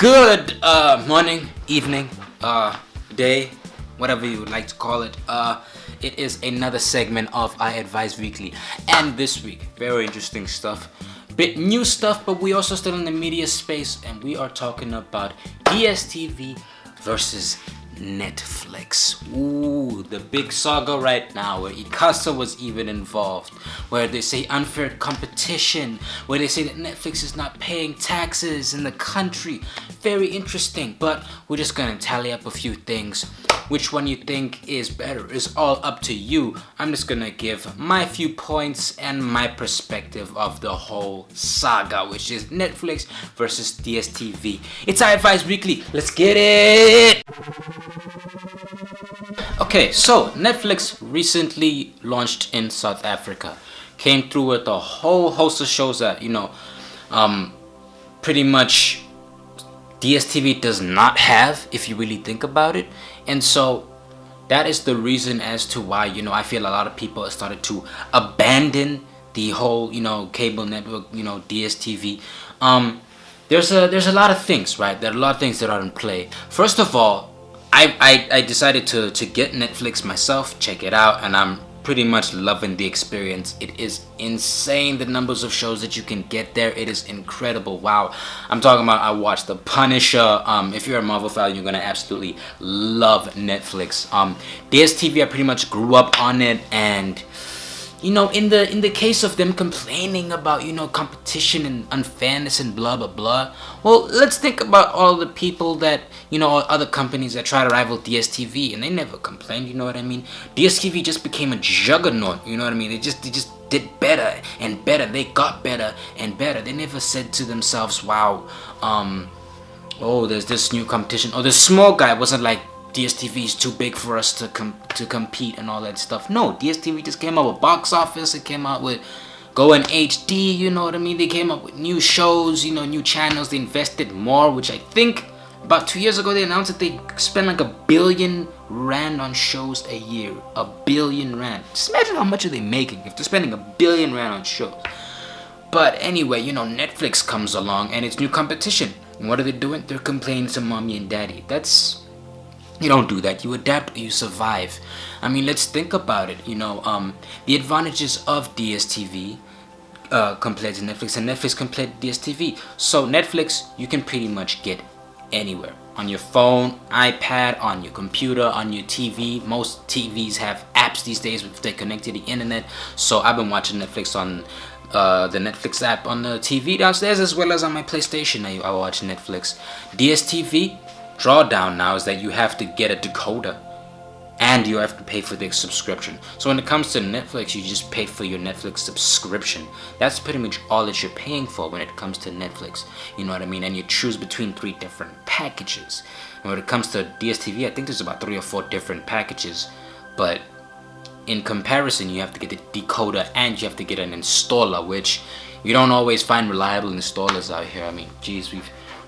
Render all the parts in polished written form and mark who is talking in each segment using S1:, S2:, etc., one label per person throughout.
S1: Good morning, evening, day, whatever you would like to call it. It is another segment of I Advise Weekly, and this week, very interesting stuff. Bit new stuff, but we also still in the media space, and we are talking about DStv versus Netflix. Ooh, the big saga right now where Icasa was even involved, where they say unfair competition, where they say that Netflix is not paying taxes in the country. Very interesting, but we're just gonna tally up a few things. Which one you think is better is all up to you. I'm just gonna give my few points and my perspective of the whole saga, which is Netflix versus DStv. It's I Advise Weekly. Let's get it! Okay, so Netflix recently launched in South Africa. Came through with a whole host of shows that, pretty much DStv does not have, if you really think about it. And so that is the reason as to why, I feel a lot of people have started to abandon the whole, cable network, DStv. There's a lot of things, right? There are a lot of things that are in play. First of all, I decided to get Netflix myself, check it out, and I'm pretty much loving the experience. It is insane, the numbers of shows that you can get there. It is incredible. Wow. I'm talking about, I watched The Punisher. If you're a Marvel fan, you're gonna absolutely love Netflix. DStv, I pretty much grew up on it, and in the case of them complaining about competition and unfairness and blah blah blah, well, let's think about all the people that other companies that try to rival DStv, and they never complained. You know what I mean? DStv just became a juggernaut. You know what I mean? They just did better and better. They got better and better. They never said to themselves, wow, oh, there's this new competition, or the small guy wasn't like, DStv is too big for us to compete and all that stuff. No, DStv just came out with box office. It came out with Go in HD, you know what I mean? They came up with new shows, new channels. They invested more, which I think about 2 years ago they announced that they spend like R1 billion on shows a year. R1 billion. Just imagine how much are they making if they're spending R1 billion on shows. But anyway, Netflix comes along and it's new competition. And what are they doing? They're complaining to mommy and daddy. You don't do that. You adapt or you survive. I mean, let's think about it. The advantages of DStv compared to Netflix, and Netflix compared to DStv. So Netflix, you can pretty much get anywhere. On your phone, iPad, on your computer, on your TV. Most TVs have apps these days if they're connected to the internet. So I've been watching Netflix on the Netflix app on the TV downstairs, as well as on my PlayStation. I watch Netflix. DStv drawdown now is that you have to get a decoder and you have to pay for the subscription. So when it comes to Netflix, you just pay for your Netflix subscription. That's pretty much all that you're paying for when it comes to Netflix. You know what I mean? And you choose between 3 different packages. And when it comes to DStv, I think there's about 3 or 4 different packages. But in comparison, you have to get the decoder and you have to get an installer, which you don't always find reliable installers out here. I mean, geez,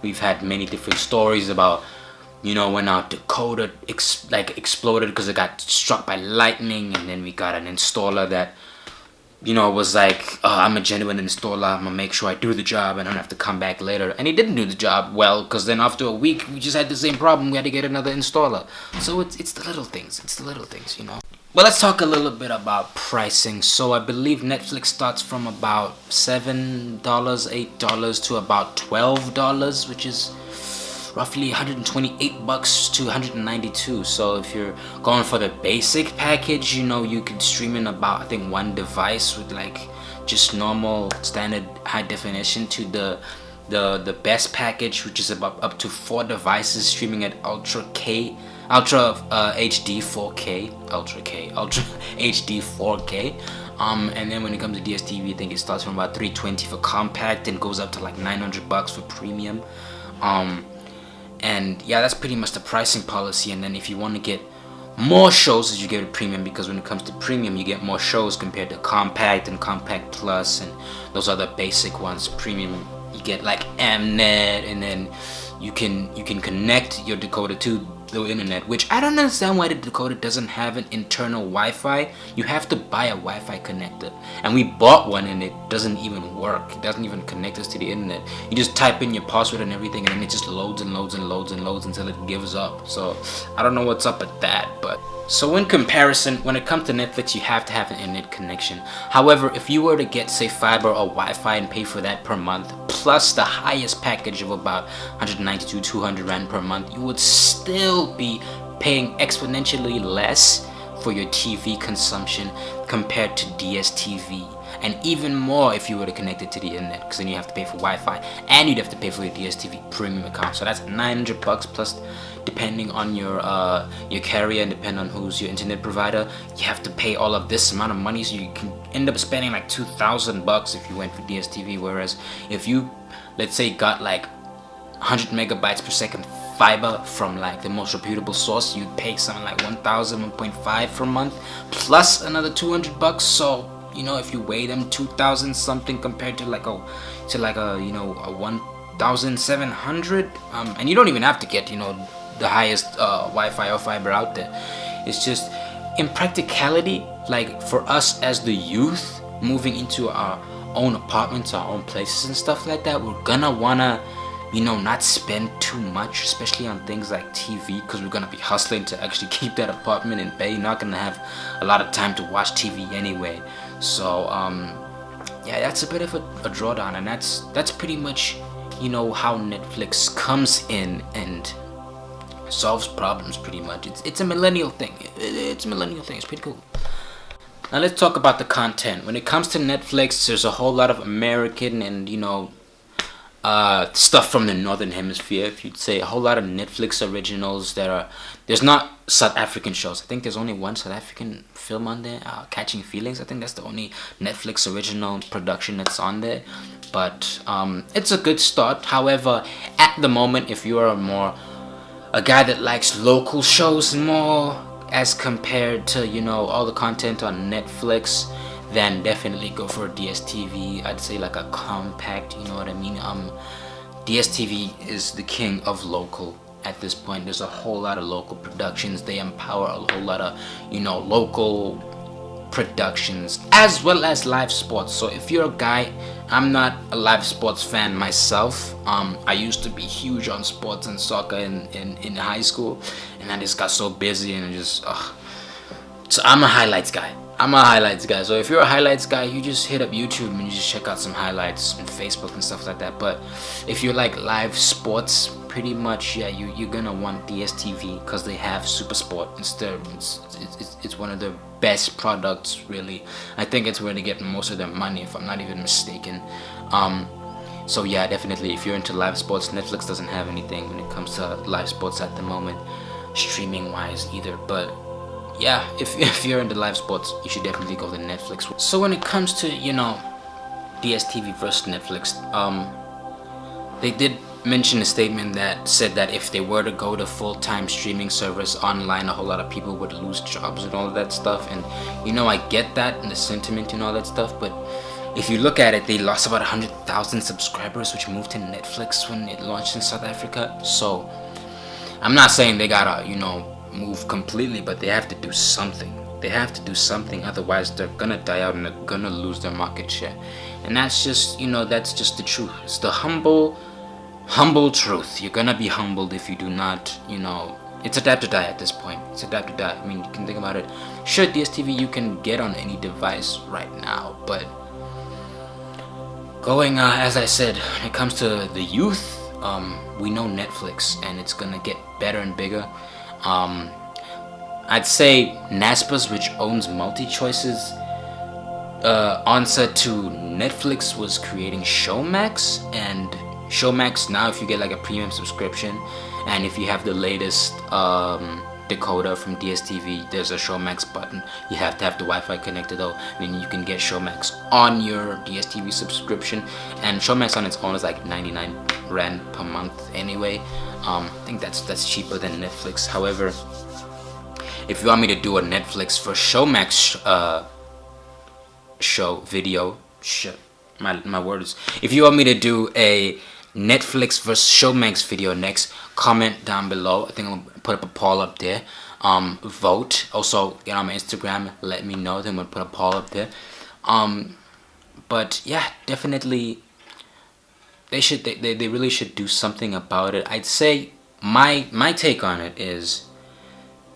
S1: we've had many different stories about when our decoder exploded because it got struck by lightning, and then we got an installer that was like, I'm a genuine installer, I'm gonna make sure I do the job and I don't have to come back later. And he didn't do the job well, because then after a week we just had the same problem. We had to get another installer. So it's the little things. Well, let's talk a little bit about pricing. So I believe Netflix starts from about $7, $8 to about $12, which is roughly $128 to $192. So if you're going for the basic package, you could stream in about, I think, 1 device with like just normal standard high definition, to the best package, which is about up to 4 devices streaming at Ultra HD 4K, Ultra HD 4K. And then when it comes to DStv, I think it starts from about $320 for compact and goes up to like $900 for premium. And yeah, that's pretty much the pricing policy. And then if you want to get more shows, you get a premium, because when it comes to premium, you get more shows compared to compact and compact plus and those other basic ones. Premium, you get like Mnet, and then you can connect your decoder to the internet, which I don't understand why the decoder doesn't have an internal Wi-Fi. You have to buy a Wi-Fi connector, and we bought one and it doesn't even work. It doesn't even connect us to the internet. You just type in your password and everything, and then it just loads and loads and loads and loads until it gives up. So I don't know what's up with that. But so in comparison, when it comes to Netflix, you have to have an internet connection. However, if you were to get, say, fiber or Wi-Fi and pay for that per month, plus the highest package of about 192, 200 Rand per month, you would still be paying exponentially less for your TV consumption compared to DStv, and even more if you were to connect it to the internet, because then you have to pay for Wi-Fi and you'd have to pay for your DStv premium account. So that's $900 plus, depending on your carrier and depending on who's your internet provider. You have to pay all of this amount of money, so you can end up spending like $2,000 if you went for DStv. Whereas if you, let's say, got like 100 megabytes per second fiber from like the most reputable source, you'd pay something like 1,000, per month plus another $200. So you know, if you weigh them, 2,000 something compared to like a 1,700, and you don't even have to get, you know, the highest Wi-Fi or fiber out there. It's just in practicality, like for us as the youth moving into our own apartments, our own places and stuff like that, we're gonna wanna, you know, not spend too much, especially on things like TV, because we're gonna be hustling to actually keep that apartment in bay. You're not gonna have a lot of time to watch TV anyway. So yeah, that's a bit of a drawdown, and that's pretty much, you know, how Netflix comes in and solves problems pretty much. It's a millennial thing. It's a millennial thing. It's pretty cool. Now let's talk about the content. When it comes to Netflix, there's a whole lot of American and, you know, stuff from the Northern Hemisphere, if you'd say. A whole lot of Netflix originals that are, there's not South African shows. I think there's only one South African film on there, Catching Feelings. I think that's the only Netflix original production that's on there. But it's a good start. However, at the moment, if you are a guy that likes local shows more as compared to, you know, all the content on Netflix, then definitely go for DStv. I'd say like a compact, you know what I mean? DStv is the king of local at this point. There's a whole lot of local productions. They empower a whole lot of, you know, local productions as well as live sports. So if you're a guy, I'm not a live sports fan myself. I used to be huge on sports and soccer in high school, and I just got so busy and just so I'm a highlights guy. So if you're a highlights guy, you just hit up YouTube and you just check out some highlights on Facebook and stuff like that. But if you like live sports, pretty much, yeah, you're gonna want DStv, because they have Super Sport. It's one of the best products, really. I think it's where they get most of their money, if I'm not even mistaken. So yeah, definitely, if you're into live sports, Netflix doesn't have anything when it comes to live sports at the moment, streaming wise either. But yeah, if you're into live sports, you should definitely go to Netflix. So when it comes to, you know, DStv versus Netflix, they did mention a statement that said that if they were to go to full-time streaming service online, a whole lot of people would lose jobs and all of that stuff. And, you know, I get that and the sentiment and all that stuff, but if you look at it, they lost about 100,000 subscribers which moved to Netflix when it launched in South Africa. So I'm not saying they gotta, you know, move completely, but they have to do something. Otherwise they're gonna die out and they're gonna lose their market share. And that's just, you know, that's just the truth. It's the humble truth. You're gonna be humbled if you do not, you know, it's adapt or die at this point. I mean, you can think about it. Sure, DStv you can get on any device right now, but going as I said, when it comes to the youth, we know Netflix, and it's gonna get better and bigger. I'd say Naspers, which owns MultiChoice's answer to Netflix, was creating Showmax. And Showmax now, if you get like a premium subscription, and if you have the latest decoder from DStv, there's a Showmax button. You have to have the Wi-Fi connected though, then you can get Showmax on your DStv subscription. And Showmax on its own is like 99 Rand per month anyway. I think that's cheaper than Netflix. However, if you want me to do a Netflix for Showmax show video, shit, my words. If you want me to do a Netflix versus Showmax video next. Comment down below. I think I'm gonna put up a poll up there. Vote. Also get on my Instagram. Let me know. Then I'm gonna put a poll up there. But yeah, definitely they really should do something about it. I'd say my take on it is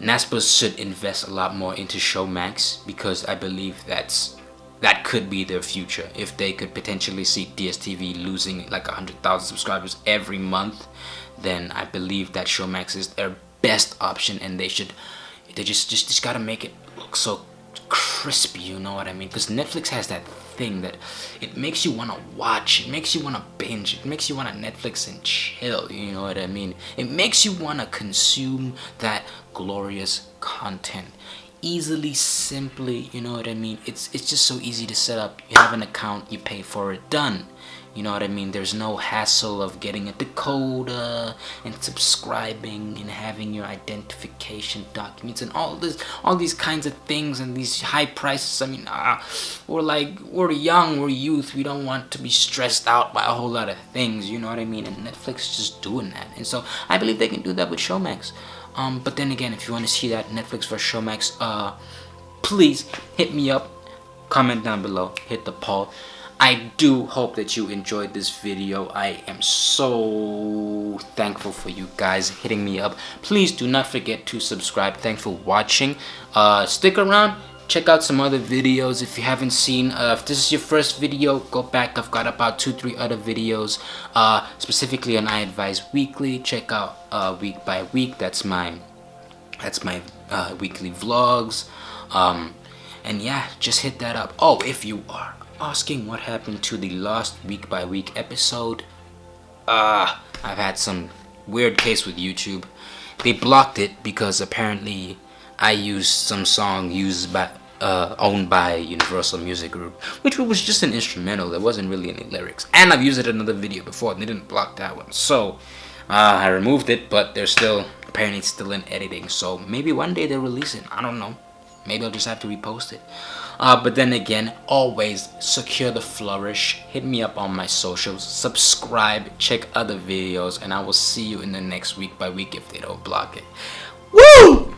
S1: NASPA should invest a lot more into Showmax, because I believe that could be their future. If they could potentially see DStv losing like 100,000 subscribers every month, then I believe that Showmax is their best option, and they just gotta make it look so crispy, you know what I mean? Because Netflix has that thing that it makes you want to watch, it makes you want to binge, it makes you want to Netflix and chill, you know what I mean? It makes you want to consume that glorious content easily, simply, you know what I mean? It's just so easy to set up. You have an account, you pay for it, done. You know what I mean? There's no hassle of getting a decoder and subscribing and having your identification documents and all these kinds of things and these high prices. I mean, we're young, we're youth, we don't want to be stressed out by a whole lot of things, you know what I mean? And Netflix is just doing that. And so I believe they can do that with Showmax. But then again, if you want to see that Netflix versus Showmax, please hit me up, comment down below, hit the poll. I do hope that you enjoyed this video. I am so thankful for you guys hitting me up. Please do not forget to subscribe. Thanks for watching. Stick around, check out some other videos if you haven't seen. If this is your first video, go back. I've got about 2-3 other videos, specifically on I Advise Weekly. Check out week by week. That's my weekly vlogs. And yeah, just hit that up. Oh, if you are asking what happened to the last week by week episode, I've had some weird case with YouTube. They blocked it because apparently I used some song owned by Universal Music Group, which was just an instrumental. There wasn't really any lyrics, and I've used it in another video before and they didn't block that one. So I removed it, but they're apparently still in editing, so maybe one day they'll release it. I don't know, maybe I'll just have to repost it. But then again, always secure the flourish. Hit me up on my socials, subscribe, check other videos, and I will see you in the next week by week if they don't block it. Woo!